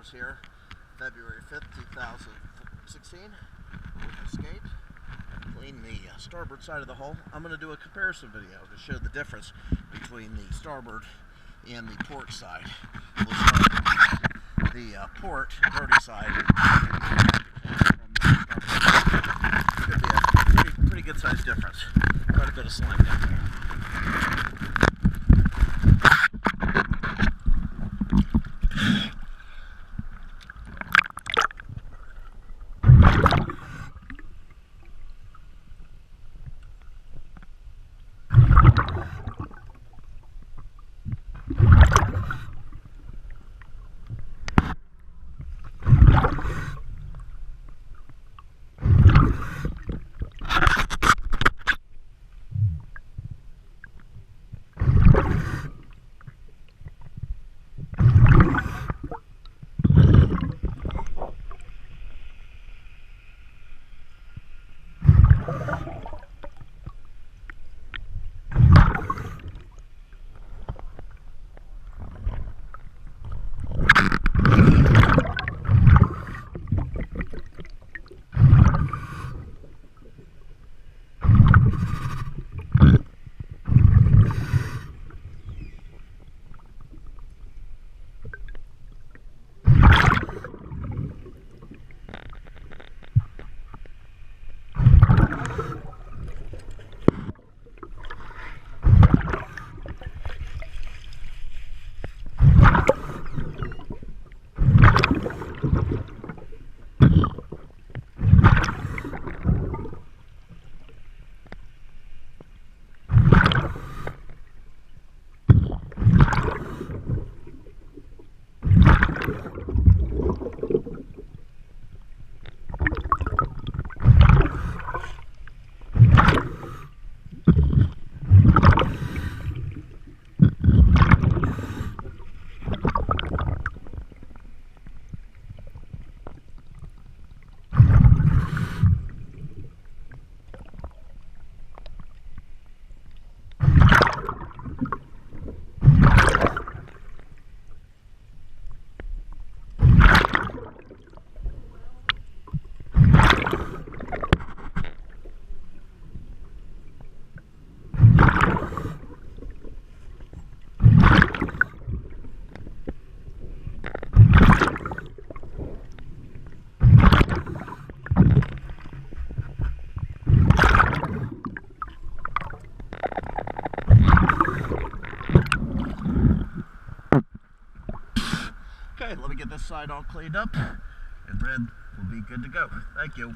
Motors here, February 5th, 2016. With Escape. Clean the starboard side of the hull. I'm going to do a comparison video to show the difference between the starboard and the port side. We'll start with the port, dirty side. Could be a pretty good sized difference. Quite a bit of slime down there. Okay, let me get this side all cleaned up, and then we'll be good to go. Thank you.